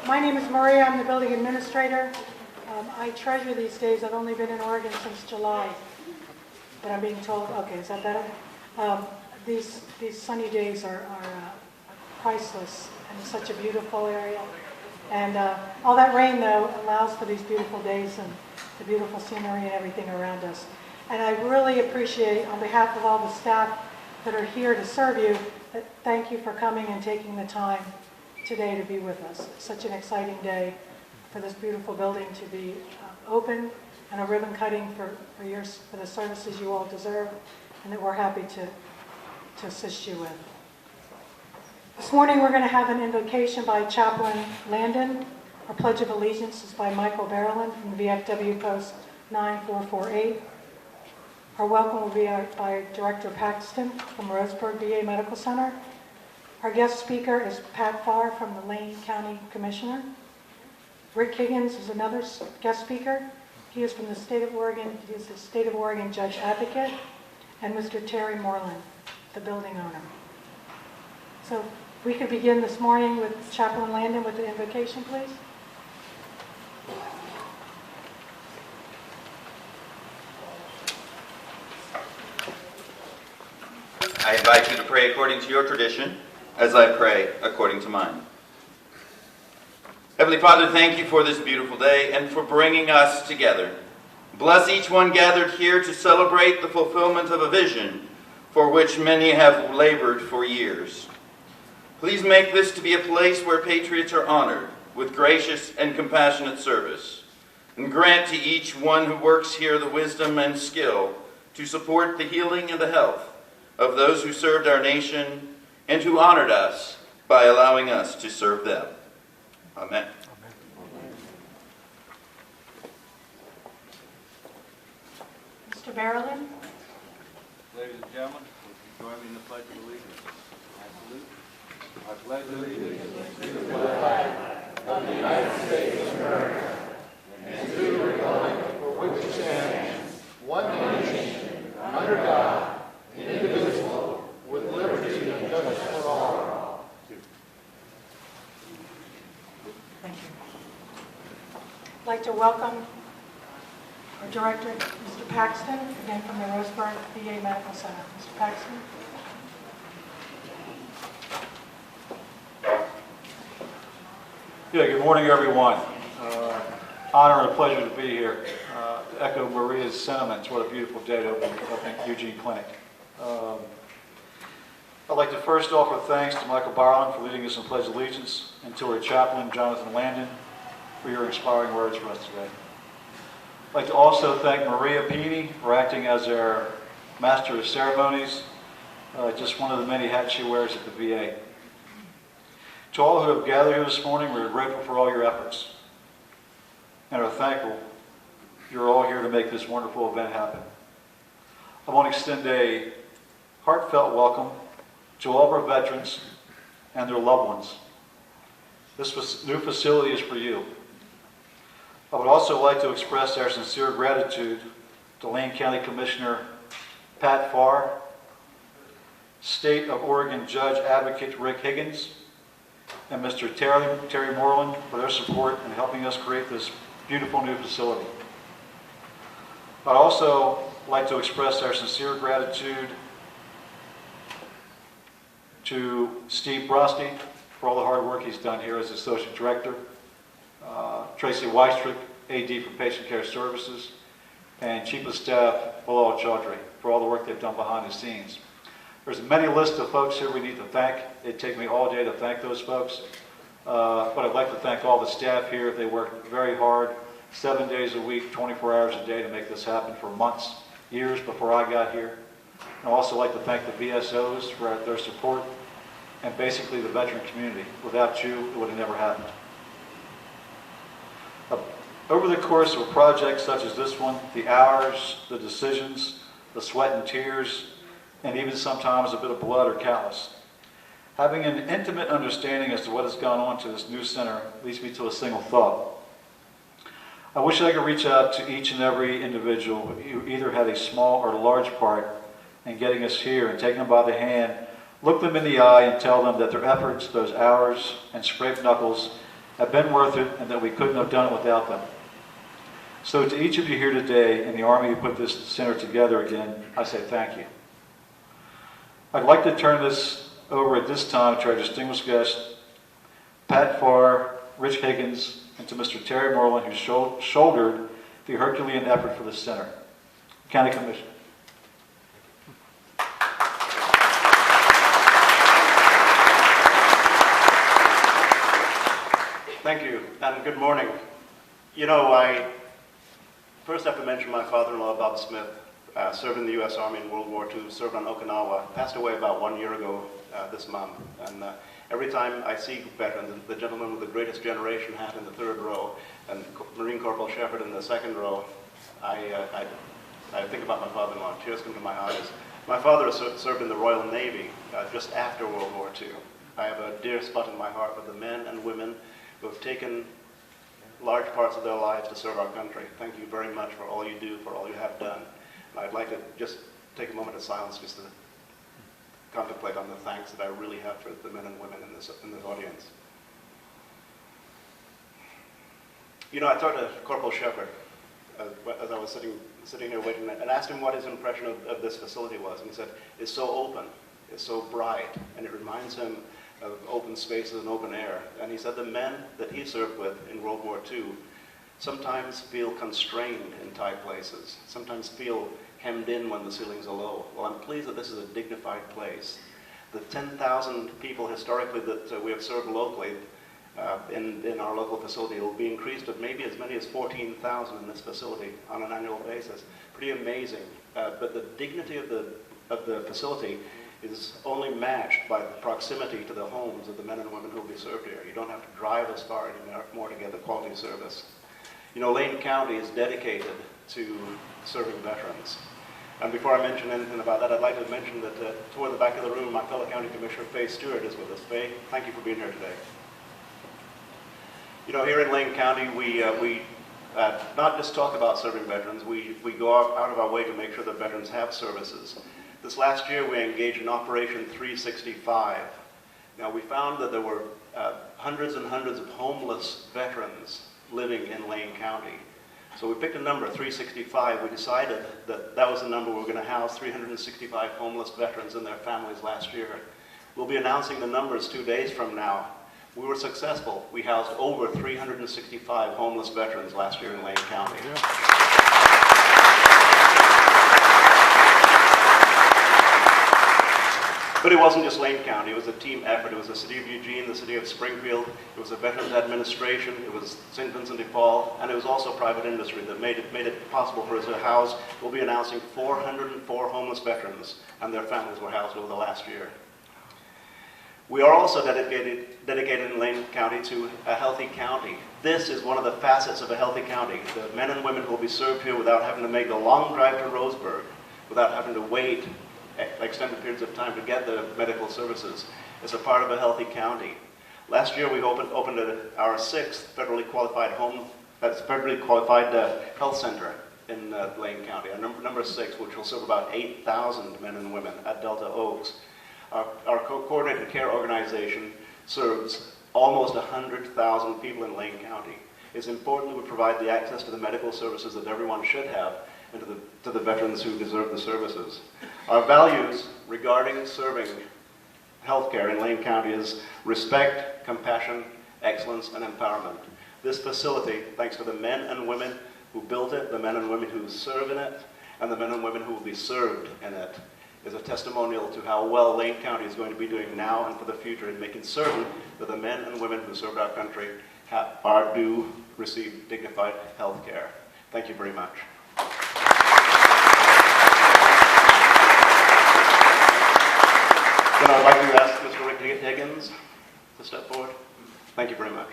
My name is Maria. I'm the building administrator. I treasure these days. I've only been in Oregon since July, but I'm being told, okay, is that better? These sunny days are priceless, and it's such a beautiful area. And all that rain, though, allows for these beautiful days and the beautiful scenery and everything around us. And I really appreciate, on behalf of all the staff that are here to serve you, thank you for coming and taking the time today to be with us. It's such an exciting day for this beautiful building to be open, and a ribbon cutting for the services you all deserve, and that we're happy to assist you with. This morning we're going to have an invocation by Chaplain Landon. Our Pledge of Allegiance is by Michael Barrelin from the VFW Post 9448. Our welcome will be by Director Paxton from Roseburg VA Medical Center. Our guest speaker is Pat Farr from the Lane County Commissioner. Rick Higgins is another guest speaker. He is from the state of Oregon. He is the state of Oregon Judge Advocate. And Mr. Terry Moreland, the building owner. So if we could begin this morning with Chaplain Landon with the invocation, please. I invite you to pray according to your tradition, as I pray according to mine. Heavenly Father, thank you for this beautiful day and for bringing us together. Bless each one gathered here to celebrate the fulfillment of a vision for which many have labored for years. Please make this to be a place where patriots are honored with gracious and compassionate service, and grant to each one who works here the wisdom and skill to support the healing and the health of those who served our nation and who honored us by allowing us to serve them. Amen. Mr. Barrelin. Ladies and gentlemen, would you join me in the Pledge of Allegiance? I pledge allegiance to the flag of the United States of America and to the republic for which it stands, one nation, under God, indivisible, with liberty and justice for all. Thank you. I'd like to welcome our director, Mr. Paxton, again from the Roseburg VA Medical Center. Mr. Paxton. Yeah, good morning, everyone. Honor and a pleasure to be here. To echo Maria's sentiments, what a beautiful day to open up Eugene Clinic. I'd like to first offer thanks to Michael Barlin for leading us in Pledge of Allegiance, and to our chaplain, Jonathan Landon, for your inspiring words for us today. I'd like to also thank Maria Pini for acting as our Master of Ceremonies, just one of the many hats she wears at the VA. To all who have gathered here this morning, we're grateful for all your efforts and are thankful you're all here to make this wonderful event happen. I want to extend a heartfelt welcome to all of our veterans and their loved ones. This new facility is for you. I would also like to express our sincere gratitude to Lane County Commissioner Pat Farr, State of Oregon Judge Advocate Rick Higgins, and Mr. Terry Moreland for their support in helping us create this beautiful new facility. I'd also like to express our sincere gratitude to Steve Brosti for all the hard work he's done here as Associate Director, Tracy Weistrick, AD for Patient Care Services, and Chief of Staff Bilal Chaudhry for all the work they've done behind the scenes. There's a many list of folks here we need to thank. It'd take me all day to thank those folks. But I'd like to thank all the staff here. They worked very hard, 7 days a week, 24 hours a day to make this happen for months, years before I got here. I'd also like to thank the VSOs for their support and basically the veteran community. Without you, it would have never happened. Over the course of a project such as this one, the hours, the decisions, the sweat and tears, and even sometimes a bit of blood or callous, having an intimate understanding as to what has gone on to this new center leads me to a single thought. I wish I could reach out to each and every individual who either had a small or large part in getting us here and taking them by the hand, look them in the eye and tell them that their efforts, those hours and scraped knuckles, have been worth it and that we couldn't have done it without them. So to each of you here today in the Army who put this center together again, I say thank you. I'd like to turn this over at this time to our distinguished guests, Pat Farr, Rich Higgins, and to Mr. Terry Merlin, who shouldered the Herculean effort for the center. County Commissioner. Thank you, and good morning. You know, I first have to mention my father-in-law, Bob Smith, served in the U.S. Army in World War II, served on Okinawa, passed away about 1 year ago this month. And every time I see veterans, the gentleman with the greatest generation hat in the third row, and Marine Corporal Shepard in the second row, I think about my father-in-law. Tears come to my eyes. My father served in the Royal Navy just after World War II. I have a dear spot in my heart for the men and women who have taken large parts of their lives to serve our country. Thank you very much for all you do, for all you have done. And I'd like to just take a moment of silence just to contemplate on the thanks that I really have for the men and women in this audience. You know, I talked to Corporal Shepard as I was sitting here waiting, and asked him what his impression of this facility was. And he said, it's so open, it's so bright, and it reminds him of open spaces and open air. And he said the men that he served with in World War II sometimes feel constrained in tight places, sometimes feel hemmed in when the ceilings are low. Well, I'm pleased that this is a dignified place. The 10,000 people historically that we have served locally in our local facility will be increased to maybe as many as 14,000 in this facility on an annual basis. Pretty amazing. But the dignity of the facility is only matched by the proximity to the homes of the men and women who will be served here. You don't have to drive as far anymore to get the quality service. You know, Lane County is dedicated to serving veterans. And before I mention anything about that, I'd like to mention that toward the back of the room, my fellow County Commissioner Faye Stewart is with us. Faye, thank you for being here today. You know, here in Lane County, we not just talk about serving veterans, we go out of our way to make sure that veterans have services. This last year, we engaged in Operation 365. Now, we found that there were hundreds and hundreds of homeless veterans living in Lane County. So we picked a number, 365. We decided that that was the number we were going to house 365 homeless veterans and their families last year. We'll be announcing the numbers 2 days from now. We were successful. We housed over 365 homeless veterans last year in Lane County. Yeah. But it wasn't just Lane County, it was a team effort. It was the city of Eugene, the city of Springfield, it was the Veterans Administration, it was St. Vincent de Paul, and it was also private industry that made it possible for us to house. We'll be announcing 404 homeless veterans and their families were housed over the last year. We are also dedicated in Lane County to a healthy county. This is one of the facets of a healthy county. The men and women who will be served here without having to make the long drive to Roseburg, without having to wait extended periods of time to get the medical services, is a part of a healthy county. Last year we opened our 6th federally qualified health center in Lane County, our number 6, which will serve about 8,000 men and women at Delta Oaks. Our coordinated care organization serves almost 100,000 people in Lane County. It's important that we provide the access to the medical services that everyone should have, and to the veterans who deserve the services. Our values regarding serving healthcare in Lane County is respect, compassion, excellence, and empowerment. This facility, thanks to the men and women who built it, the men and women who serve in it, and the men and women who will be served in it, is a testimonial to how well Lane County is going to be doing now and for the future in making certain that the men and women who served our country do receive dignified health care. Thank you very much. Then I'd like to ask Mr. Rick Higgins to step forward. Thank you very much.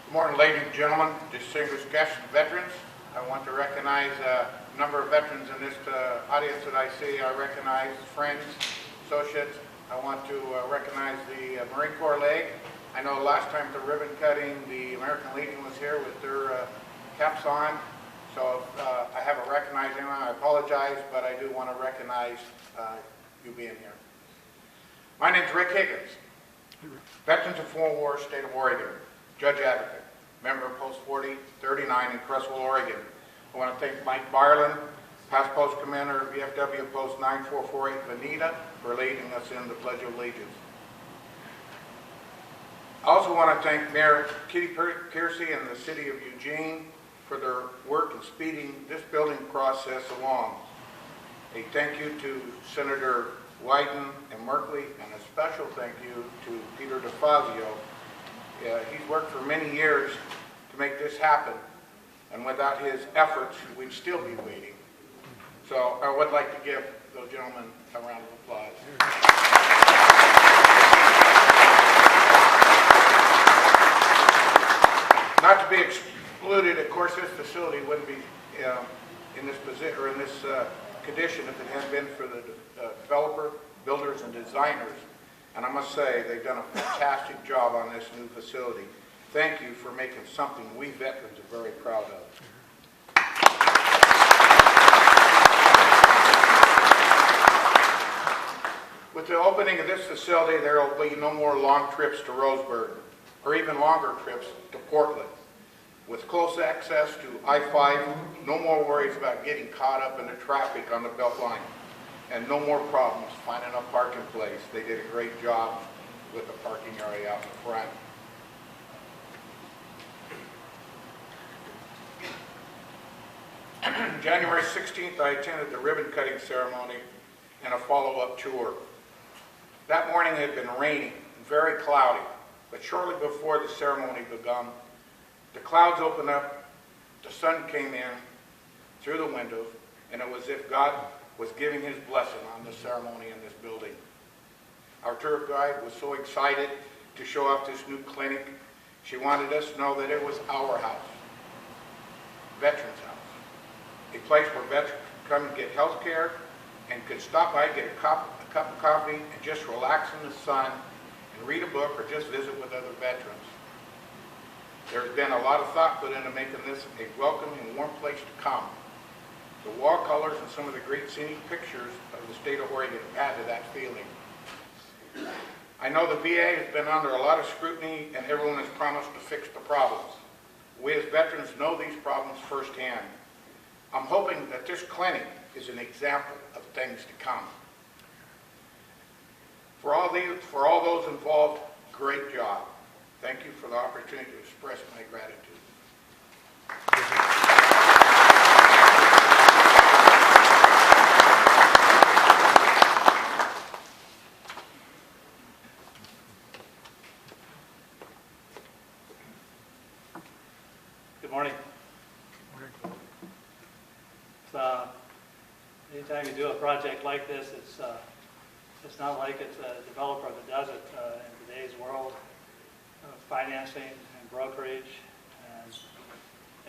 Good morning, ladies and gentlemen, distinguished guests and veterans. I want to recognize a number of veterans in this audience that I see. I recognize friends, associates. I want to recognize the Marine Corps leg. I know last time at the ribbon cutting, the American Legion was here with their caps on. So if I haven't recognized anyone, I apologize, but I do want to recognize you being here. My name's Rick Higgins, Veterans of Foreign War, State of Oregon, Judge Advocate, member of Post 4039 in Cresswell, Oregon. I want to thank Mike Barlin, past Post Commander of VFW Post 9448 Veneta, for leading us in the Pledge of Allegiance. I also want to thank Mayor Kitty Piercy and the City of Eugene for their work in speeding this building process along. A thank you to Senator Wyden and Merkley, and a special thank you to Peter DeFazio. He's worked for many years to make this happen, and without his efforts, we'd still be waiting. So I would like to give those gentlemen a round of applause. Not to be excluded, of course, this facility wouldn't be in this position or in this condition if it hadn't been for the developer, builders, and designers. And I must say, they've done a fantastic job on this new facility. Thank you for making something we veterans are very proud of. With the opening of this facility, there will be no more long trips to Roseburg, or even longer trips to Portland. With close access to I-5, no more worries about getting caught up in the traffic on the Beltline, and no more problems finding a parking place. They did a great job with the parking area out in front. January 16th, I attended the ribbon cutting ceremony and a follow-up tour. That morning it had been raining and very cloudy, but shortly before the ceremony began, the clouds opened up, the sun came in through the windows, and it was as if God was giving his blessing on the ceremony in this building. Our tour guide was so excited to show off this new clinic. She wanted us to know that it was our house, Veterans House, a place where veterans could come and get health care and could stop by, get a cup of coffee, and just relax in the sun and read a book or just visit with other veterans. There's been a lot of thought put into making this a welcoming and warm place to come. The wall colors and some of the great scenic pictures of the state of Oregon add to that feeling. I know the VA has been under a lot of scrutiny and everyone has promised to fix the problems. We as veterans know these problems firsthand. I'm hoping that this clinic is an example of things to come. For all those involved, great job. Thank you for the opportunity to express my gratitude. Good morning. Anytime you do a project like this, it's not like it's a developer that does it in today's world. Financing and brokerage and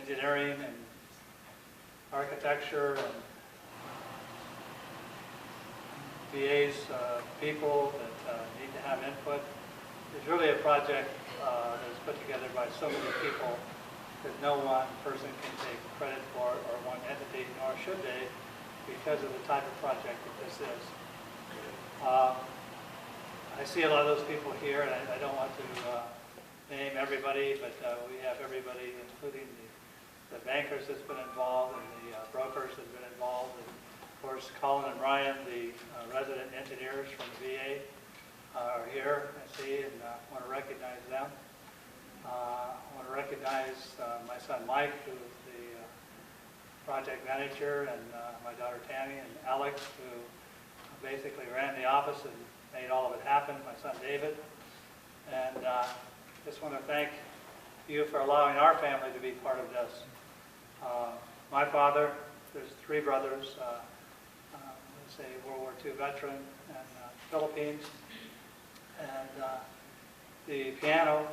engineering and architecture and VA's people that need to have input. It's really a project that's put together by so many people that no one person can take credit for or one entity, nor should they, because of the type of project that this is. I see a lot of those people here, and I don't want to name everybody, but we have everybody, including the bankers that's been involved and the brokers that have been involved, and of course Colin and Ryan, the resident engineers from the VA, are here, I see, and I want to recognize them. I want to recognize my son Mike, who is the project manager, and my daughter Tammy and Alex, who basically ran the office and made all of it happen, my son David, and just want to thank you for allowing our family to be part of this. My father, there's three brothers, let's say World War II veteran and Philippines, and the piano,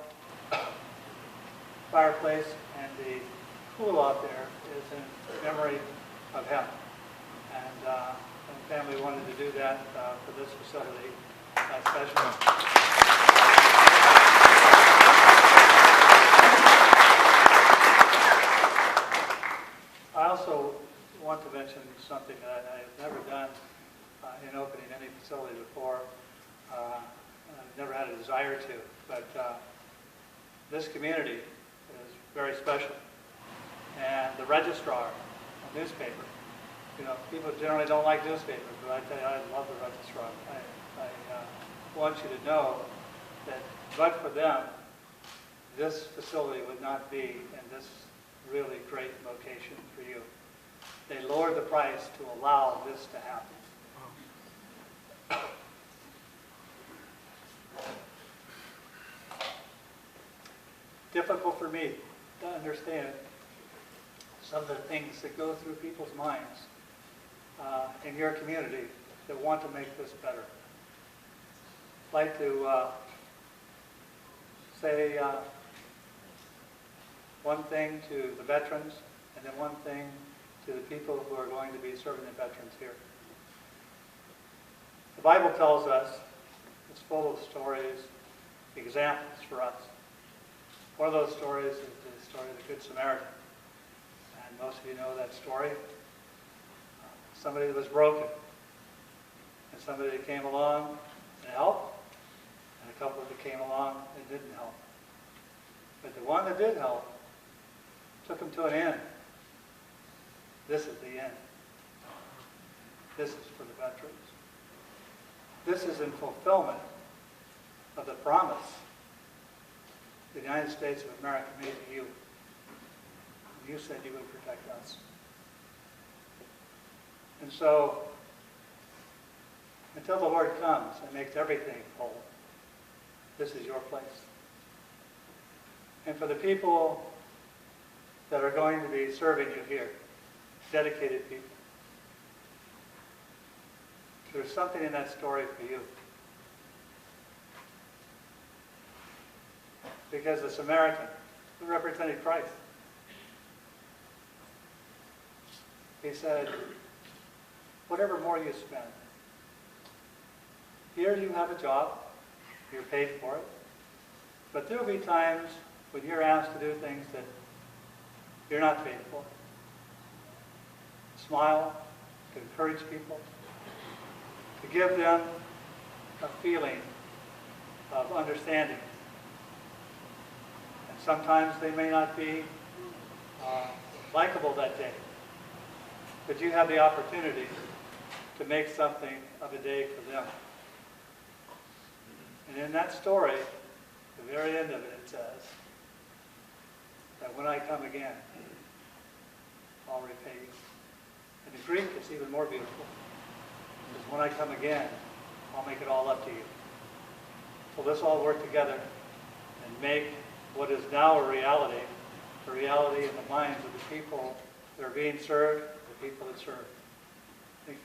fireplace, and the pool out there is in memory of him. And the family wanted to do that for this facility, especially. I also want to mention something that I've never done in opening any facility before. I've never had a desire to, but this community is very special. And the registrar, a newspaper, you know, people generally don't like newspapers, but I tell you, I love the registrar. I want you to know that but for them, this facility would not be in this really great location for you. They lowered the price to allow this to happen. Difficult for me to understand some of the things that go through people's minds in your community that want to make this better. I'd like to say one thing to the veterans and then one thing to the people who are going to be serving the veterans here. The Bible tells us it's full of stories, examples for us. One of those stories is the story of the Good Samaritan. And most of you know that story. Somebody that was broken. And somebody that came along and helped. And a couple that came along and didn't help. But the one that did help took him to an end. This is the end. This is for the veterans. This is in fulfillment of the promise the United States of America made to you. You said you would protect us. And so, until the Lord comes and makes everything whole, this is your place. And for the people that are going to be serving you here, dedicated people, there's something in that story for you. Because the Samaritan, who represented Christ, he said, whatever more you spend, here you have a job, you're paid for it, but there will be times when you're asked to do things that you're not paid for. Smile, to encourage people, to give them a feeling of understanding. And sometimes they may not be likable that day, but you have the opportunity to make something of a day for them. And in that story, the very end of it, it says that when I come again, I'll repay you. And the Greek is even more beautiful. It says, when I come again, I'll make it all up to you. So let's all work together and make what is now a reality in the minds of the people that are being served, the people that serve. Thank you.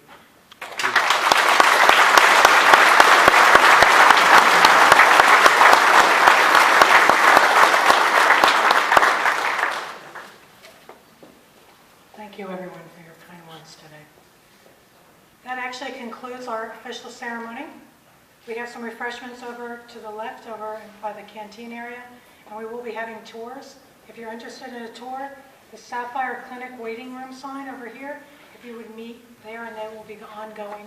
Thank you, everyone, for your kind words today. That actually concludes our official ceremony. We have some refreshments over to the left, over by the canteen area, and we will be having tours. If you're interested in a tour, the Sapphire Clinic waiting room sign over here, if you would meet there, and they will be ongoing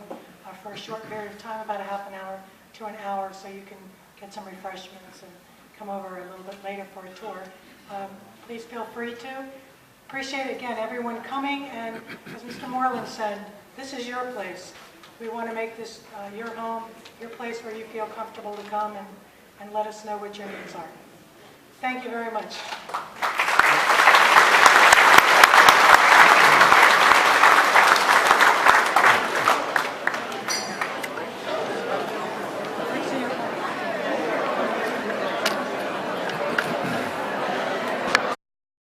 for a short period of time, about a half an hour to an hour, so you can get some refreshments and come over a little bit later for a tour. Please feel free to. Appreciate, again, everyone coming, and as Mr. Moreland said, this is your place. We want to make this your home, your place where you feel comfortable to come and let us know what your needs are. Thank you very much.